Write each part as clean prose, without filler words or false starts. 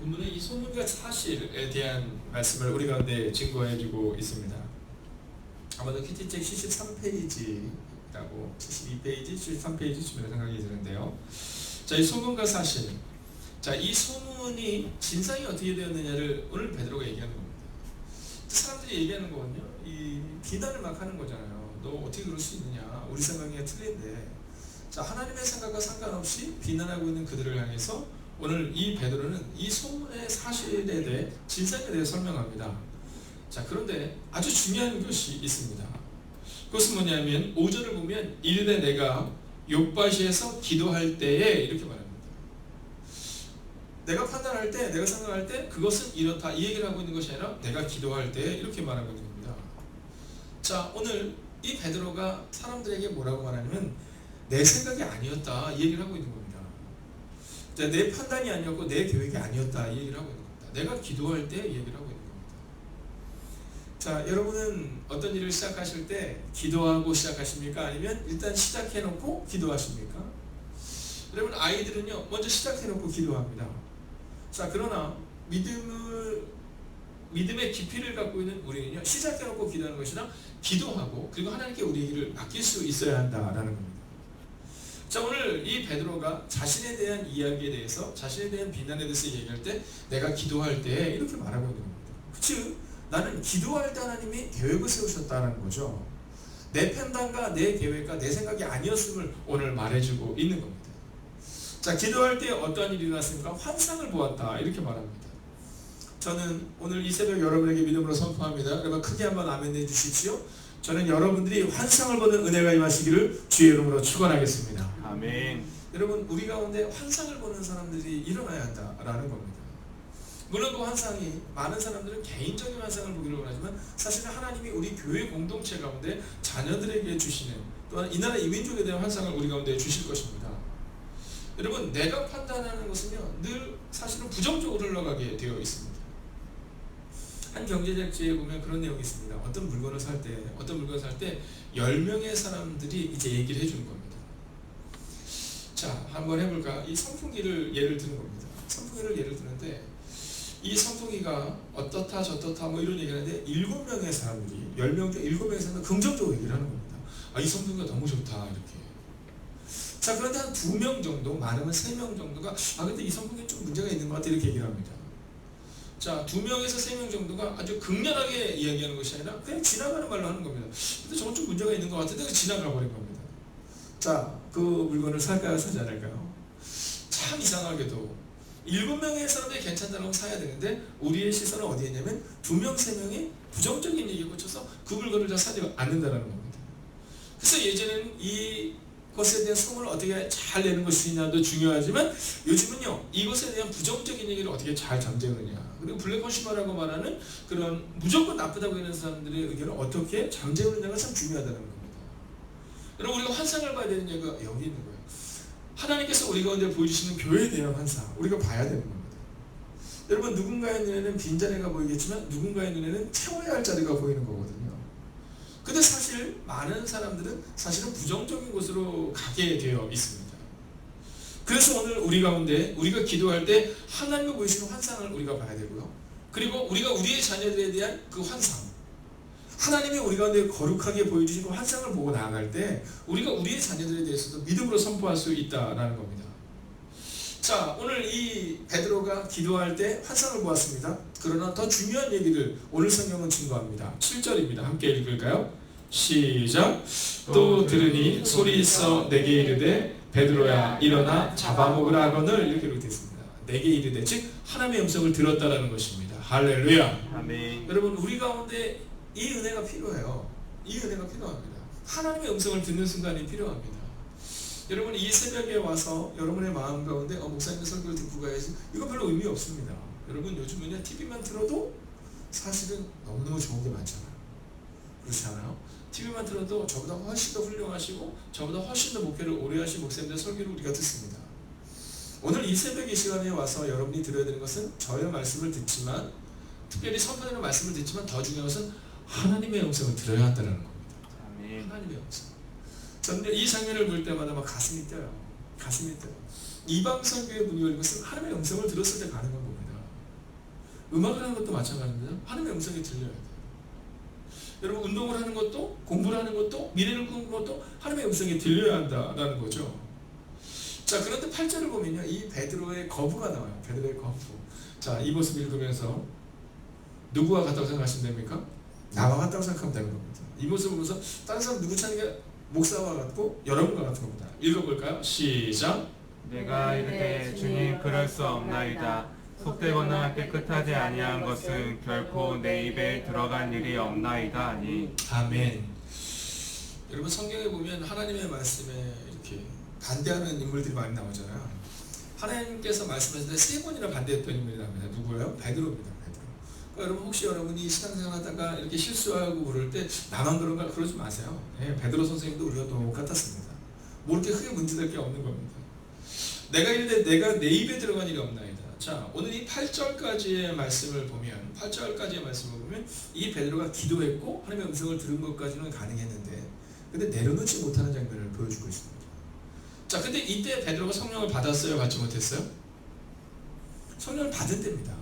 본문은 이 소문과 사실에 대한 말씀을 우리 가운데 증거해주고 있습니다. 아마도 큐티책 73페이지라고 72페이지, 73페이지쯤이라 생각이 드는데요. 자, 이 소문과 사실. 자, 이 소문이 진상이 어떻게 되었느냐를 오늘 베드로가 얘기하는 겁니다. 사람들이 얘기하는 거거든요. 이 비난을 막 하는 거잖아요. 너 어떻게 그럴 수 있느냐? 우리 생각이 틀린데. 자, 하나님의 생각과 상관없이 비난하고 있는 그들을 향해서 오늘 이 베드로는 이 소문의 사실에 대해 진상에 대해 설명합니다. 자, 그런데 아주 중요한 것이 있습니다. 그것은 뭐냐면 5절을 보면 이르되 내가 욥바시에서 기도할 때에 이렇게 말합니다. 내가 판단할 때, 내가 생각할 때 그것은 이렇다 이 얘기를 하고 있는 것이 아니라 내가 기도할 때 이렇게 말하고 있는 겁니다. 자, 오늘 이 베드로가 사람들에게 뭐라고 말하냐면 내 생각이 아니었다 이 얘기를 하고 있는 겁니다. 내 판단이 아니었고 내 계획이 아니었다 이 얘기를 하고 있는 겁니다. 내가 기도할 때 이 얘기를 하고 있는 겁니다. 자, 여러분은 어떤 일을 시작하실 때 기도하고 시작하십니까? 아니면 일단 시작해놓고 기도하십니까? 여러분, 아이들은요 먼저 시작해놓고 기도합니다. 자, 그러나 믿음의 깊이를 갖고 있는 우리는요 시작해놓고 기도하는 것이나 기도하고 그리고 하나님께 우리 일을 맡길 수 있어야 한다라는 겁니다. 자, 오늘 이 베드로가 자신에 대한 이야기에 대해서, 자신에 대한 비난에 대해서 얘기할 때 내가 기도할 때 이렇게 말하고 있는 겁니다. 즉 나는 기도할 때 하나님이 계획을 세우셨다는 거죠. 내 판단과 내 계획과 내 생각이 아니었음을 오늘 말해주고 있는 겁니다. 자, 기도할 때 어떠한 일이 일어났습니까? 환상을 보았다 이렇게 말합니다. 저는 오늘 이 새벽 여러분에게 믿음으로 선포합니다. 여러분 크게 한번 아멘 해주십시오. 저는 여러분들이 환상을 보는 은혜가 임하시기를 주의 이름으로 축원하겠습니다. 아멘. 여러분, 우리 가운데 환상을 보는 사람들이 일어나야 한다라는 겁니다. 물론 그 환상이 많은 사람들은 개인적인 환상을 보기를 원하지만 사실은 하나님이 우리 교회 공동체 가운데 자녀들에게 주시는, 또한 이 나라 이민족에 대한 환상을 우리 가운데 주실 것입니다. 여러분, 내가 판단하는 것은요 늘 사실은 부정적으로 흘러가게 되어 있습니다. 한 경제 잡지에 보면 그런 내용이 있습니다. 어떤 물건을 살 때 10명의 사람들이 이제 얘기를 해주는 겁니다. 자, 한번 해볼까? 이 선풍기를 예를 드는 겁니다. 선풍기를 예를 드는데 이 선풍기가 어떻다 저떻다 뭐 이런 얘기를 하는데 7명의 사람들이 10명 중 7명의 사람들이 긍정적으로 얘기를 하는 겁니다. 아, 이 선풍기가 너무 좋다 이렇게. 자, 그런데 한 2명 정도, 많으면 3명 정도가 근데 이 선풍기는 좀 문제가 있는 것 같아 이렇게 얘기를 합니다. 자, 2명에서 3명 정도가 아주 극렬하게 이야기하는 것이 아니라 그냥 지나가는 말로 하는 겁니다. 근데 저건 좀 문제가 있는 것 같은데 지나가 버린 겁니다. 자, 그 물건을 살까요 사지 않을까요? 참 이상하게도 7명의 사람들이 괜찮다고 사야 되는데 우리의 시선은 어디에 있냐면 2명, 3명이 부정적인 얘기에 꽂혀서 그 물건을 다 사지 않는다는 겁니다. 그래서 예전에는 이 것에 대한 소문을 어떻게 잘 내는 것이냐도 중요하지만 요즘은요 이것에 대한 부정적인 얘기를 어떻게 잘 잠재우느냐, 그리고 블랙 컨슈머라고 말하는 그런 무조건 나쁘다고 하는 사람들의 의견을 어떻게 잠재우느냐가 참 중요하다는 겁니다. 여러분, 우리가 환상을 봐야 되는 얘기가 여기 있는 거예요. 하나님께서 우리 가운데 보여주시는 교회에 대한 환상 우리가 봐야 되는 겁니다. 여러분, 누군가의 눈에는 빈자리가 보이겠지만 누군가의 눈에는 채워야 할 자리가 보이는 거거든요. 근데 사실 많은 사람들은 사실은 부정적인 곳으로 가게 되어 있습니다. 그래서 오늘 우리 가운데 우리가 기도할 때 하나님이 보이시는 환상을 우리가 봐야 되고요. 그리고 우리가 우리의 자녀들에 대한 그 환상, 하나님이 우리 가운데 거룩하게 보여주신 그 환상을 보고 나아갈 때 우리가 우리의 자녀들에 대해서도 믿음으로 선포할 수 있다라는 겁니다. 자, 오늘 이 베드로가 기도할 때 환상을 보았습니다. 그러나 더 중요한 얘기를 오늘 성경은 증거합니다. 7절입니다. 함께 읽을까요? 시작. 또 들으니 소리 있어 내게 이르되 베드로야 일어나 잡아먹으라 하거늘 이렇게 되어 있습니다. 내게 이르되, 즉 하나님의 음성을 들었다라는 것입니다. 할렐루야. 아멘. 여러분, 우리 가운데 이 은혜가 필요해요. 이 은혜가 필요합니다. 하나님의 음성을 듣는 순간이 필요합니다. 여러분, 이 새벽에 와서 여러분의 마음 가운데 목사님의 설교를 듣고 가야지, 이거 별로 의미 없습니다. 여러분, 요즘은요 TV만 틀어도 사실은 너무너무 좋은 게 많잖아요. 그렇지 않아요? TV만 틀어도 저보다 훨씬 더 훌륭하시고 저보다 훨씬 더 목회를 오래 하신 목사님들 설교를 우리가 듣습니다. 오늘 이 새벽 이 시간에 와서 여러분이 들어야 되는 것은 저의 말씀을 듣지만, 특별히 선포되는 말씀을 듣지만 더 중요한 것은 하나님의 음성을 들어야 한다는 겁니다. 아멘. 하나님의 음성. 저는 이 장면을 볼 때마다 막 가슴이 뛰어요. 가슴이 뛰어요. 이방선교의 문이 열린 것은 하나님의 음성을 들었을 때 가능한 겁니다. 음악을 하는 것도 마찬가지입니다. 하나님의 음성이 들려야 돼요. 여러분 운동을 하는 것도, 공부를 하는 것도, 미래를 꾸는 것도 하나님의 음성이 들려야 한다라는 거죠. 자, 그런데 8절을 보면요, 이 베드로의 거부가 나와요. 베드로의 거부. 자, 이 모습 읽으면서 누구와 같다고 생각하시면 됩니까? 나와 같다고 생각하면 되는 겁니다. 이 모습을 보면서 다른 사람 누구 찾는 게 목사와 같고 여러분과 같은 겁니다. 읽어볼까요? 시작. 내가 이르되 주님 그럴 수 없나이다. 속되거나 깨끗하지 아니한 것은 결코 내 입에 들어갈 일이 없나이다 하니. 아멘. 여러분 성경에 보면 하나님의 말씀에 이렇게 반대하는 인물들이 많이 나오잖아요. 하나님께서 말씀하실 때 3번이나 반대했던 인물이 나옵니다. 누구예요? 베드로입니다. 베드로. 그러니까 여러분 혹시 여러분이 신앙생활 하다가 이렇게 실수하고 그럴 때 나만 그런가 그러지 마세요. 예, 베드로 선생님도 우리가 똑같았습니다. 뭐 이렇게 크게 문제될 게 없는 겁니다. 내가 이르되 내가 내 입에 들어간 일이 없나이다. 자, 오늘 이 8절까지의 말씀을 보면, 8절까지의 말씀을 보면 이 베드로가 기도했고 하나님의 음성을 들은 것까지는 가능했는데, 근데 내려놓지 못하는 장면을 보여주고 있습니다. 자, 근데 이때 베드로가 성령을 받았어요? 받지 못했어요? 성령을 받은 때입니다.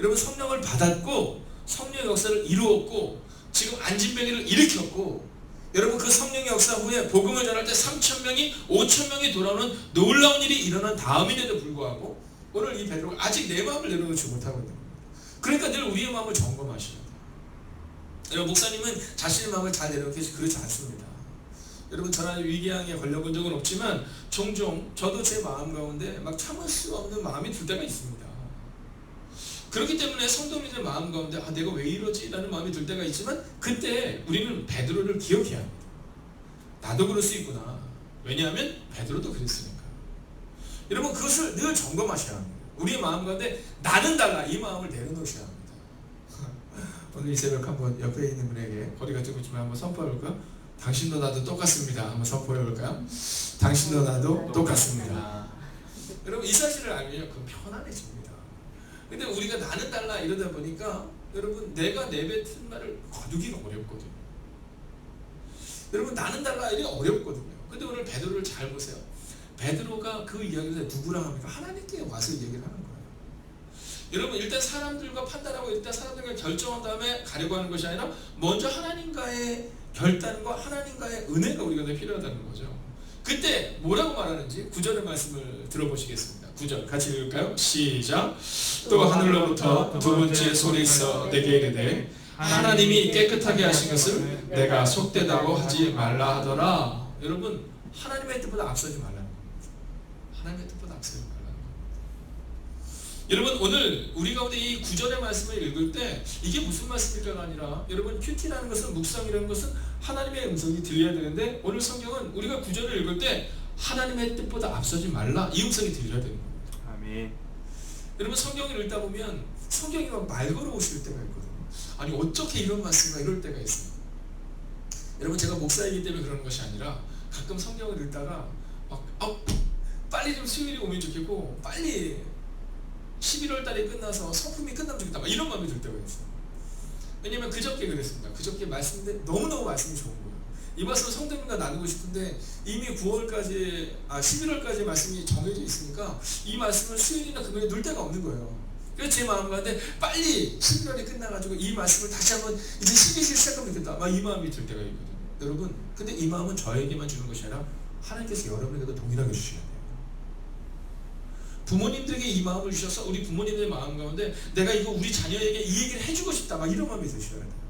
여러분 성령을 받았고 성령의 역사를 이루었고 지금 안진뱅이를 일으켰고, 여러분 그 성령의 역사 후에 복음을 전할 때 3,000명이 5,000명이 돌아오는 놀라운 일이 일어난 다음인데도 불구하고 오늘 이 베드로가 아직 내 마음을 내려놓지 못하고 있는 겁니다. 그러니까 늘 우리의 마음을 점검하셔야 돼요. 여러분 목사님은 자신의 마음을 잘 내려놓기 그렇지 않습니다. 여러분 저는 위궤양에 걸려본 적은 없지만 종종 저도 제 마음 가운데 막 참을 수 없는 마음이 들 때가 있습니다. 그렇기 때문에 성도님들 마음 가운데 내가 왜 이러지? 라는 마음이 들 때가 있지만 그때 우리는 베드로를 기억해야 합니다. 나도 그럴 수 있구나. 왜냐하면 베드로도 그랬으니까. 여러분 그것을 늘 점검하셔야 합니다. 우리의 마음 가운데 나는 달라 이 마음을 내려놓으셔야 합니다. 오늘 이 새벽 한번 옆에 있는 분에게 거리가 좀 있지만 한번 선포해볼까요? 당신도 나도 똑같습니다. 한번 선포해볼까요? 당신도 나도 똑같습니다. 여러분 이 사실을 알면요 그럼 편안해집니다. 근데 우리가 나는 달라 이러다 보니까 여러분 내가 내뱉은 말을 거두기가 어렵거든요. 여러분 나는 달라 이게 어렵거든요. 근데 오늘 베드로를 잘 보세요. 베드로가 그 이야기를 누구랑 합니까? 하나님께 와서 얘기를 하는 거예요. 여러분 일단 사람들과 판단하고 일단 사람들과 결정한 다음에 가려고 하는 것이 아니라 먼저 하나님과의 결단과 하나님과의 은혜가 우리가 필요하다는 거죠. 그때 뭐라고 말하는지 9절의 말씀을 들어보시겠습니다. 9절 같이 읽을까요? 시작. 또 하늘로부터 두 번째 소리서 내게 이르되 하나님이 깨끗하게 하신 것을 내가 속되다고 하지 말라 하더라. 여러분 하나님의 뜻보다 앞서지 말라는 겁니다. 하나님의 뜻보다 앞서지 말라는 겁니다. 여러분 오늘 우리 가운데 이 9절의 말씀을 읽을 때 이게 무슨 말씀일까가 아니라 여러분 큐티라는 것은 묵상이라는 것은 하나님의 음성이 들려야 되는데 오늘 성경은 우리가 9절을 읽을 때 하나님의 뜻보다 앞서지 말라 이 음성이 들려야 되는 겁니다. 아멘. 여러분 성경을 읽다 보면 성경이 막 말 걸어오실 때가 있거든요. 아니 어떻게 이런 말씀인가 이럴 때가 있어요. 여러분 제가 목사이기 때문에 그러는 것이 아니라 가끔 성경을 읽다가 막 빨리 좀 수요일이 오면 좋겠고 빨리 11월 달이 끝나서 성품이 끝나면 좋겠다 막 이런 마음이 들 때가 있어요. 왜냐면 그저께 그랬습니다. 그저께 말씀인데 너무너무 말씀이 좋은 거예요. 이 말씀을 성도님과 나누고 싶은데 이미 11월까지 말씀이 정해져 있으니까 이 말씀을 수요일이나 금요일에 놓을 데가 없는 거예요. 그래서 제 마음 가운데 빨리 11월이 끝나가지고 이 말씀을 다시 한번 이제 12시 시작하면 되겠다 막 이 마음이 들 때가 있거든요. 여러분 근데 이 마음은 저에게만 주는 것이 아니라 하나님께서 여러분에게도 동일하게 주셔야 돼요. 부모님들에게 이 마음을 주셔서 우리 부모님들의 마음 가운데 내가 이거 우리 자녀에게 이 얘기를 해주고 싶다 막 이런 마음이 드셔야 돼요.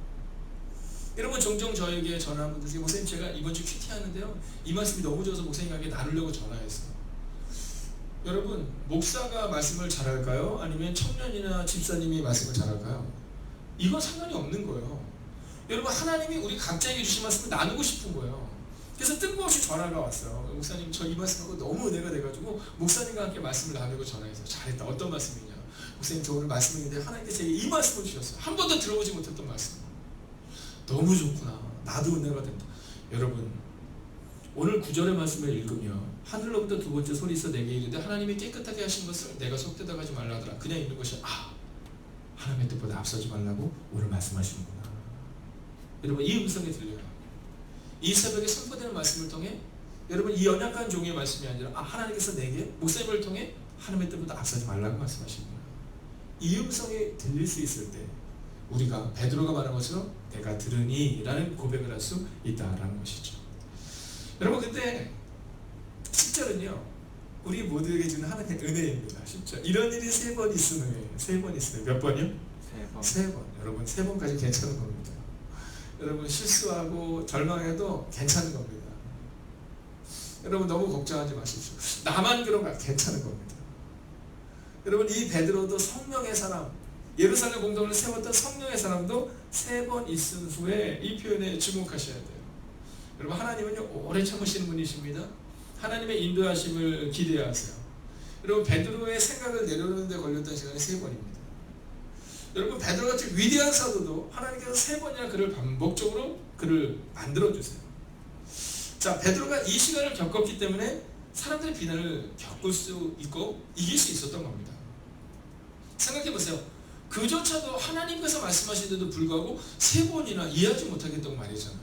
여러분 종종 저에게 전화한 분들 중에 목사님 제가 이번 주 큐티 하는데요 이 말씀이 너무 좋아서 목사님에게 나누려고 전화했어요. 여러분 목사가 말씀을 잘할까요? 아니면 청년이나 집사님이 말씀을 잘할까요? 이건 상관이 없는 거예요. 여러분 하나님이 우리 각자에게 주신 말씀을 나누고 싶은 거예요. 그래서 뜬금없이 전화가 왔어요. 목사님 저 이 말씀하고 너무 은혜가 돼가지고 목사님과 함께 말씀을 나누고 전화해서 잘했다. 어떤 말씀이냐? 목사님 저 오늘 말씀인데 하나님께서 제게 이 말씀을 주셨어요. 한 번도 들어보지 못했던 말씀. 너무 좋구나. 나도 은혜가 된다. 여러분 오늘 9절의 말씀을 읽으며 하늘로부터 두 번째 소리서 내게 이르되 하나님이 깨끗하게 하신 것을 내가 속되다고 하지 말라 하더라. 그냥 있는 것이 하나님의 뜻보다 앞서지 말라고 오늘 말씀하시는구나. 여러분 이 음성이 들려요. 이 새벽에 선포되는 말씀을 통해 여러분 이 연약한 종의 말씀이 아니라 하나님께서 내게 목사님을 통해 하나님의 뜻보다 앞서지 말라고 말씀하시는구나. 이 음성이 들릴 수 있을 때 우리가 베드로가 말한 것처럼 내가 들으니 라는 고백을 할 수 있다라는 것이죠. 여러분, 근데 10절은요 우리 모두에게 주는 하나님의 은혜입니다. 10절, 이런 일이 3번 있으는 거예요. 3번 있으면 몇 번이요? 3번. 3번. 여러분 3번까지 괜찮은 겁니다. 여러분 실수하고 절망해도 괜찮은 겁니다. 여러분 너무 걱정하지 마십시오. 나만 그런가? 괜찮은 겁니다. 여러분 이 베드로도 성령의 사람, 예루살렘 공동을 세웠던 성령의 사람도 3번 있은 후에 이 표현에 주목하셔야 돼요. 여러분 하나님은요 오래 참으시는 분이십니다. 하나님의 인도하심을 기대하세요. 여러분 베드로의 생각을 내려놓는 데 걸렸던 시간이 3번입니다. 여러분 베드로같이 위대한 사도도 하나님께서 3번이나 그를 반복적으로 그를 만들어주세요. 자, 베드로가 이 시간을 겪었기 때문에 사람들의 비난을 겪을 수 있고 이길 수 있었던 겁니다. 생각해보세요. 그조차도 하나님께서 말씀하시는데도 불구하고 3번이나 이해하지 못하겠다고 말이잖아요.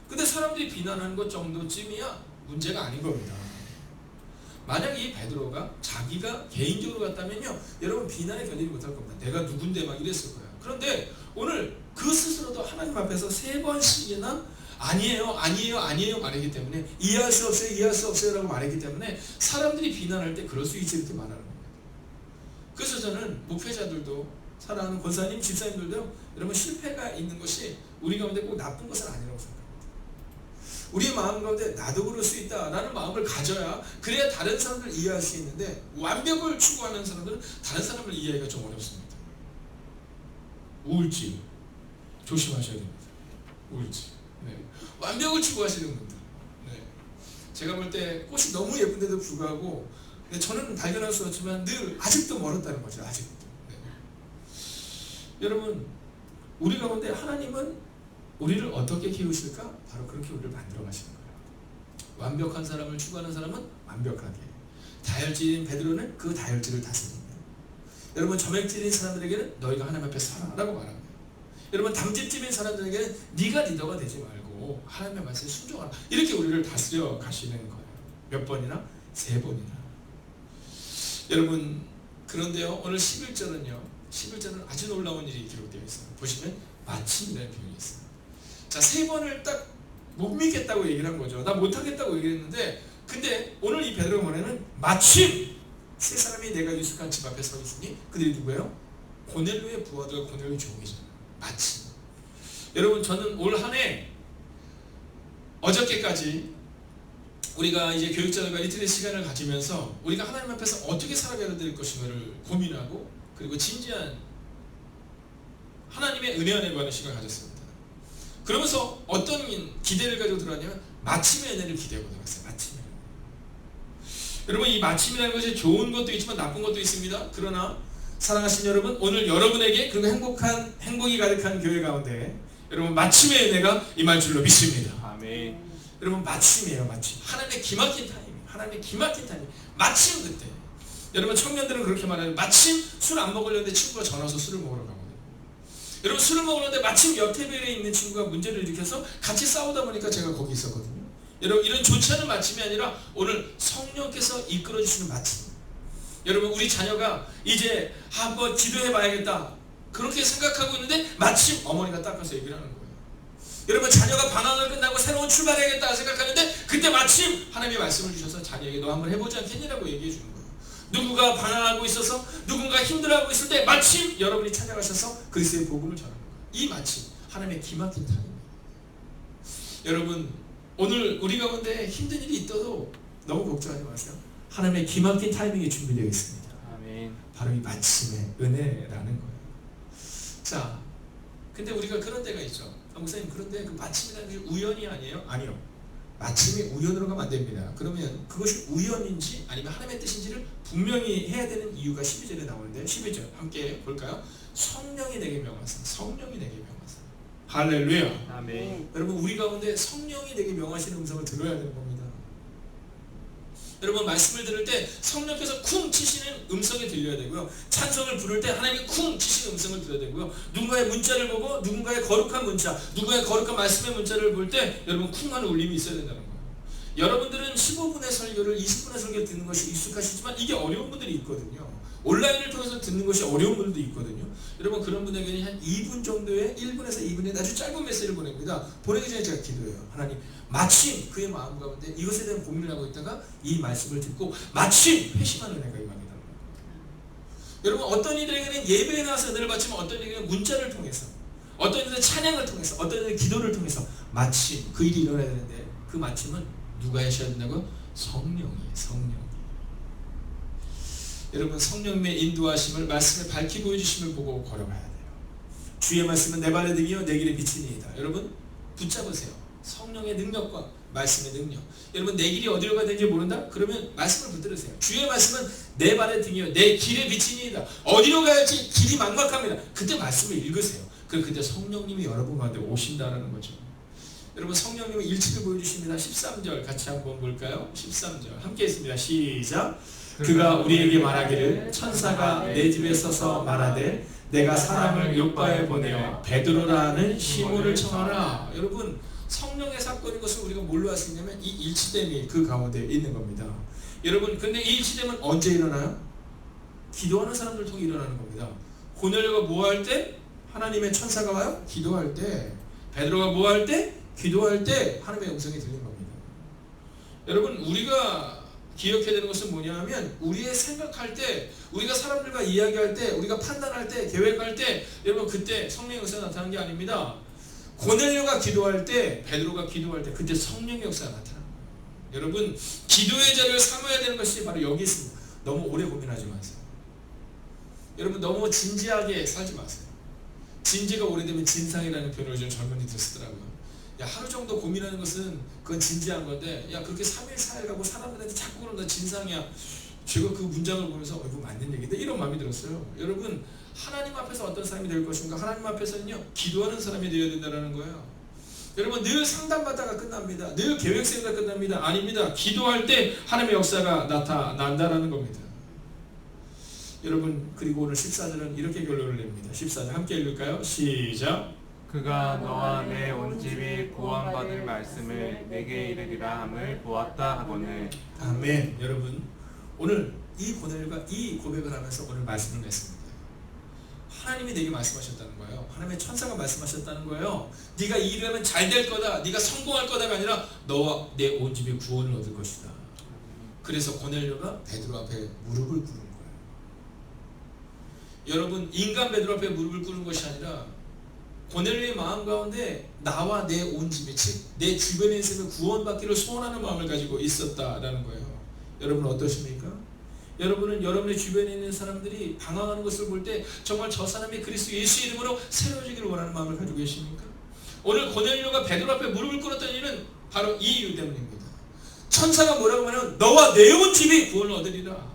근데 사람들이 비난하는 것 정도쯤이야 문제가 아닌 겁니다. 만약 이 베드로가 자기가 개인적으로 갔다면요 여러분 비난에 견디지 못할 겁니다. 내가 누군데 막 이랬을 거야. 그런데 오늘 그 스스로도 하나님 앞에서 3번씩이나 아니에요 말했기 때문에 이해할 수 없어요 라고 말했기 때문에 사람들이 비난할 때 그럴 수 있지 이렇게 말하는 겁니다. 그래서 저는 목회자들도 사랑하는 권사님, 집사님들도 여러분 실패가 있는 것이 우리 가운데 꼭 나쁜 것은 아니라고 생각합니다. 우리의 마음 가운데 나도 그럴 수 있다라는 마음을 가져야 그래야 다른 사람들을 이해할 수 있는데 완벽을 추구하는 사람들은 다른 사람을 이해하기가 좀 어렵습니다. 우울증 조심하셔야 됩니다. 우울증. 네. 완벽을 추구하시는 분들. 네. 제가 볼 때 꽃이 너무 예쁜데도 불구하고 근데 저는 발견할 수 없지만 늘 아직도 멀었다는 거죠. 아직도. 네. 여러분 우리 가운데 하나님은 우리를 어떻게 키우실까? 바로 그렇게 우리를 만들어 가시는 거예요. 완벽한 사람을 추구하는 사람은 완벽하게, 다혈질인 베드로는 그 다혈질을 다스리며, 여러분 점액질인 사람들에게는 너희가 하나님 앞에 서라라고 말합니다. 여러분 담집집인 사람들에게는 네가 리더가 되지 말고 하나님의 말씀에 순종하라, 이렇게 우리를 다스려 가시는 거예요. 몇 번이나? 3번이나. 여러분 그런데요 오늘 11절은 아주 놀라운 일이 기록되어 있어요. 보시면 마침이라는 표현이 있어요. 자, 3번을 딱 못 믿겠다고 얘기를 한 거죠. 나 못하겠다고 얘기를 했는데 근데 오늘 이 베드로 문에는 마침 3사람이 내가 유숙한 집 앞에 서 있으니 그들이 누구예요? 고넬료의 부하들과 고넬료의 종이잖아요. 마침. 여러분 저는 올 한 해 어저께까지 우리가 이제 교육자들과 이틀의 시간을 가지면서 우리가 하나님 앞에서 어떻게 살아가야 될 것인가를 고민하고 그리고 진지한 하나님의 은혜 안에 관한 시간을 가졌습니다. 그러면서 어떤 기대를 가지고 들어왔냐면 마침의 은혜를 기대하고 들어갔어요. 마침의 은혜. 여러분 이 마침이라는 것이 좋은 것도 있지만 나쁜 것도 있습니다. 그러나 사랑하신 여러분 오늘 여러분에게 그리고 행복이 가득한 교회 가운데 여러분 마침의 은혜가 임할 줄로 믿습니다. 아멘. 여러분 마침이에요. 마침. 하나님의 기막힌 타이밍. 하나님의 기막힌 타이밍. 마침 그때. 여러분 청년들은 그렇게 말해요. 마침 술 안 먹으려는데 친구가 전화 와서 술을 먹으러 가거든요. 여러분 술을 먹으려는데 마침 옆 테이블에 있는 친구가 문제를 일으켜서 같이 싸우다 보니까 제가 거기 있었거든요. 여러분 이런 좋지 않은 마침이 아니라 오늘 성령께서 이끌어주시는 마침. 여러분 우리 자녀가 이제 한번 기도해 봐야겠다 그렇게 생각하고 있는데 마침 어머니가 딱 가서 얘기를 하는 거예요. 여러분 자녀가 방학을 끝나고 새로운 출발해야겠다 생각하는데 그때 마침 하나님의 말씀을 주셔서 자녀에게 너 한번 해보지 않겠니라고 얘기해 주는 거예요. 누구가 방황하고 있어서 누군가 힘들어하고 있을 때 마침 여러분이 찾아가셔서 그리스도의 복음을 전하는 거예요. 이 마침 하나님의 기막힌 타이밍. 여러분 오늘 우리 가운데 힘든 일이 있어도 너무 걱정하지 마세요. 하나님의 기막힌 타이밍이 준비되어 있습니다. 아멘. 바로 이 마침의 은혜라는 거예요. 자, 근데 우리가 그런 데가 있죠. 목사님 그런데 그 마침이라는 게 우연이 아니에요? 아니요. 마침이 우연으로 가면 안 됩니다. 그러면 그것이 우연인지 아니면 하나님의 뜻인지를 분명히 해야 되는 이유가 12절에 나오는데 12절 함께 볼까요? 성령이 내게 명하사. 성령이 내게 명하사. 할렐루야. 아멘. 여러분 우리 가운데 성령이 내게 명하시는 음성을 들어야 되는 겁니다. 여러분 말씀을 들을 때 성령께서 쿵 치시는 음성이 들려야 되고요. 찬송을 부를 때 하나님이 쿵 치시는 음성을 들어야 되고요. 누군가의 문자를 보고 누군가의 거룩한 문자, 누군가의 거룩한 말씀의 문자를 볼 때 여러분 쿵 하는 울림이 있어야 된다는 거예요. 여러분들은 15분의 설교를 20분의 설교를 듣는 것이 익숙하시지만 이게 어려운 분들이 있거든요. 온라인을 통해서 듣는 것이 어려운 분들도 있거든요. 여러분 그런 분에게는 한 2분 정도의 1분에서 2분의 아주 짧은 메시지를 보냅니다. 보내기 전에 제가 기도해요. 하나님 마침 그의 마음 가운데 이것에 대한 고민을 하고 있다가 이 말씀을 듣고 마침 회심하는 은혜가 임합니다. 여러분 어떤 이들에게는 예배에 나와서 은혜를 받지만 어떤 이들에게는 문자를 통해서 어떤 이들은 찬양을 통해서 어떤 이들은 기도를 통해서 마침 그 일이 일어나야 되는데 그 마침은 누가 하셔야 된다고요? 성령이. 여러분 성령님의 인도하심을 말씀에 밝히 보여주심을 보고 걸어가야 돼요. 주의 말씀은 내 발의 등이요 내 길의 빛이니이다. 여러분 붙잡으세요. 성령의 능력과 말씀의 능력. 여러분 내 길이 어디로 가야 되는지 모른다? 그러면 말씀을 붙들으세요. 주의 말씀은 내 발의 등이요 내 길의 빛이니이다. 어디로 가야 할지 길이 막막합니다. 그때 말씀을 읽으세요. 그리고 그때 성령님이 여러분 가운데 오신다라는 거죠. 여러분 성령님은 일치를 보여주십니다. 13절 같이 한번 볼까요? 13절 함께 했습니다. 시작. 그가 우리에게 말하기를 천사가 내 집에 서서 말하되 내가 사람을 요바에 보내어 베드로라는 시몬을 청하라. 여러분 성령의 사건인 것을 우리가 뭘로 알 수 있냐면 이 일치됨이 그 가운데 있는 겁니다. 여러분 근데 이 일치됨은 언제 일어나요? 기도하는 사람들 통해 일어나는 겁니다. 고넬료가 뭐 할 때? 하나님의 천사가 와요? 기도할 때. 베드로가 뭐 할 때? 기도할 때 하나님의 음성이 들린 겁니다. 여러분 우리가 기억해야 되는 것은 뭐냐 하면 우리의 생각할 때 우리가 사람들과 이야기할 때 우리가 판단할 때 계획할 때 여러분 그때 성령의 역사가 나타나는 게 아닙니다. 고넬료가 기도할 때 베드로가 기도할 때 그때 성령의 역사가 나타납니다. 여러분 기도의 자리를 삼아야 되는 것이 바로 여기 있습니다. 너무 오래 고민하지 마세요. 여러분 너무 진지하게 살지 마세요. 진지가 오래되면 진상이라는 표현을 요즘 젊은이들 쓰더라고요. 야 하루 정도 고민하는 것은 그건 진지한 건데 야 그렇게 3일 4일 가고 사람들한테 자꾸 그러면 진상이야. 제가 그 문장을 보면서 이거 맞는 얘기인데 이런 마음이 들었어요. 여러분 하나님 앞에서 어떤 사람이 될 것인가? 하나님 앞에서는요 기도하는 사람이 되어야 된다는 거예요. 여러분 늘 상담받다가 끝납니다. 늘 계획 세우다 끝납니다. 아닙니다. 기도할 때 하나님의 역사가 나타난다라는 겁니다. 여러분 그리고 오늘 14절은 이렇게 결론을 냅니다. 14절 함께 읽을까요? 시작. 그가 너와 내 온 집이 구원받을 말씀을 내게 이르리라 함을 보았다 하거늘. 아멘. 여러분 오늘 이 고넬과 이 고백을 하면서 오늘 말씀을 냈습니다. 하나님이 내게 말씀하셨다는 거예요. 하나님의 천사가 말씀하셨다는 거예요. 네가 이 일을 하면 잘 될 거다. 네가 성공할 거다가 아니라 너와 내 온 집이 구원을 얻을 것이다. 그래서 고넬료가 베드로 앞에 무릎을 꿇은 거예요. 여러분 인간 베드로 앞에 무릎을 꿇은 것이 아니라 고넬료의 마음 가운데 나와 내 온 집이 즉 내 주변에 있으면 구원받기를 소원하는 마음을 가지고 있었다라는 거예요. 여러분 어떠십니까? 여러분은 여러분의 주변에 있는 사람들이 방황하는 것을 볼 때 정말 저 사람이 그리스도 예수 이름으로 새로워지기를 원하는 마음을 가지고 계십니까? 오늘 고넬료가 베드로 앞에 무릎을 꿇었던 이유는 바로 이 이유 때문입니다. 천사가 뭐라고 하냐면 너와 내 온 집이 구원을 얻으리라.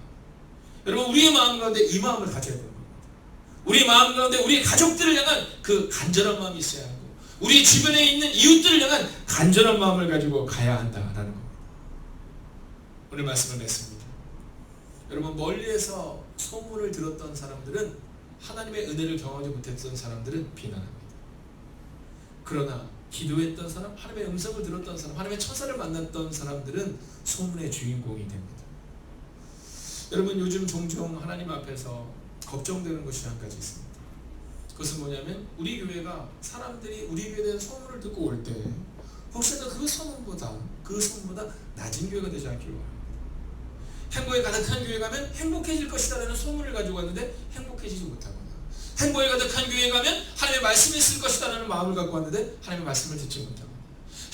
여러분 우리의 마음 가운데 이 마음을 가져야 됩니다. 우리 마음 가운데 우리 가족들을 향한 그 간절한 마음이 있어야 하고 우리 주변에 있는 이웃들을 향한 간절한 마음을 가지고 가야 한다라는 겁니다. 오늘 말씀을 냈습니다. 여러분 멀리에서 소문을 들었던 사람들은 하나님의 은혜를 경험하지 못했던 사람들은 비난합니다. 그러나 기도했던 사람, 하나님의 음성을 들었던 사람, 하나님의 천사를 만났던 사람들은 소문의 주인공이 됩니다. 여러분 요즘 종종 하나님 앞에서 걱정되는 것이 한 가지 있습니다. 그것은 뭐냐면 우리 교회가 사람들이 우리 교회에 대한 소문을 듣고 올 때 혹시나 그 소문보다 낮은 교회가 되지 않기를 원합니다. 행복에 가득한 교회 가면 행복해질 것이다 라는 소문을 가지고 왔는데 행복해지지 못하거나 행복에 가득한 교회에 가면 하나님의 말씀이 있을 것이다 라는 마음을 갖고 왔는데 하나님의 말씀을 듣지 못하거나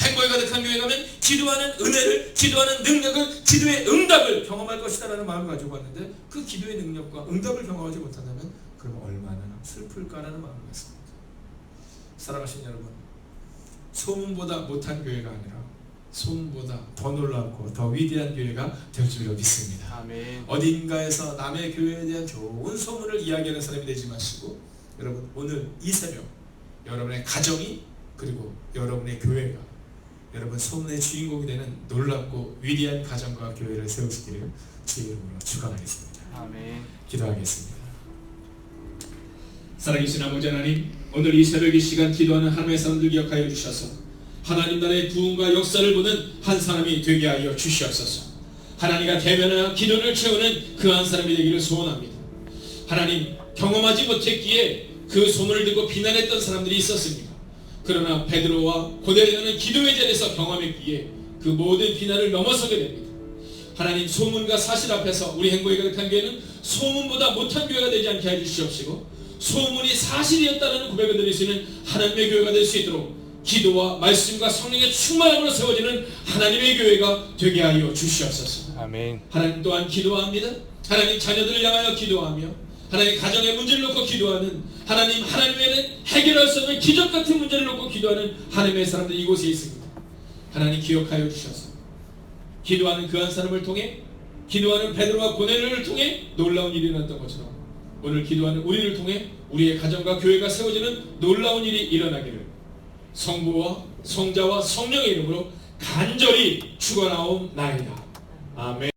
행복에 가득한 교회에 가면 기도하는 은혜를, 기도하는 능력을, 기도의 응답을 경험할 것이다 라는 마음을 가지고 왔는데 그 기도의 능력과 응답을 경험하지 못한다면 그럼 얼마나 슬플까라는 마음을 갖습니다. 사랑하신 여러분, 소문보다 못한 교회가 아니라 소문보다 더 놀랍고 더 위대한 교회가 될 줄로 믿습니다. 아멘. 어딘가에서 남의 교회에 대한 좋은 소문을 이야기하는 사람이 되지 마시고 여러분 오늘 이 새벽 여러분의 가정이 그리고 여러분의 교회가 여러분 소문의 주인공이 되는 놀랍고 위대한 가정과 교회를 세우시기를 주의 이름으로 축원하겠습니다. 아멘. 기도하겠습니다. 살아계신 아버지 하나님, 오늘 이 새벽 이 시간 기도하는 하나님의 사람들 기억하여 주셔서 하나님 나라의 부흥과 역사를 보는 한 사람이 되게 하여 주시옵소서. 하나님과 대면하여 기도를 채우는 그 한 사람이 되기를 소원합니다. 하나님 경험하지 못했기에 그 소문을 듣고 비난했던 사람들이 있었습니다. 그러나 베드로와 고넬료는 기도의 자리에서 경험했기에 그 모든 비난을 넘어서게 됩니다. 하나님 소문과 사실 앞에서 우리 행복이 가득한 교회는 소문보다 못한 교회가 되지 않게 해주시옵시고 소문이 사실이었다는 고백을 드릴 수 있는 하나님의 교회가 될 수 있도록 기도와 말씀과 성령의 충만함으로 세워지는 하나님의 교회가 되게 하여 주시옵소서. 아멘. 하나님 또한 기도합니다. 하나님 자녀들을 향하여 기도하며 하나님 가정의 문제를 놓고 기도하는 하나님에는 해결할 수 없는 기적 같은 문제를 놓고 기도하는 하나님의 사람들 이곳에 있습니다. 하나님 기억하여 주셔서 기도하는 그 한 사람을 통해 기도하는 베드로와 고넬료를 통해 놀라운 일이 일어났던 것처럼 오늘 기도하는 우리를 통해 우리의 가정과 교회가 세워지는 놀라운 일이 일어나기를 성부와 성자와 성령의 이름으로 간절히 축원하옵나이다. 아멘.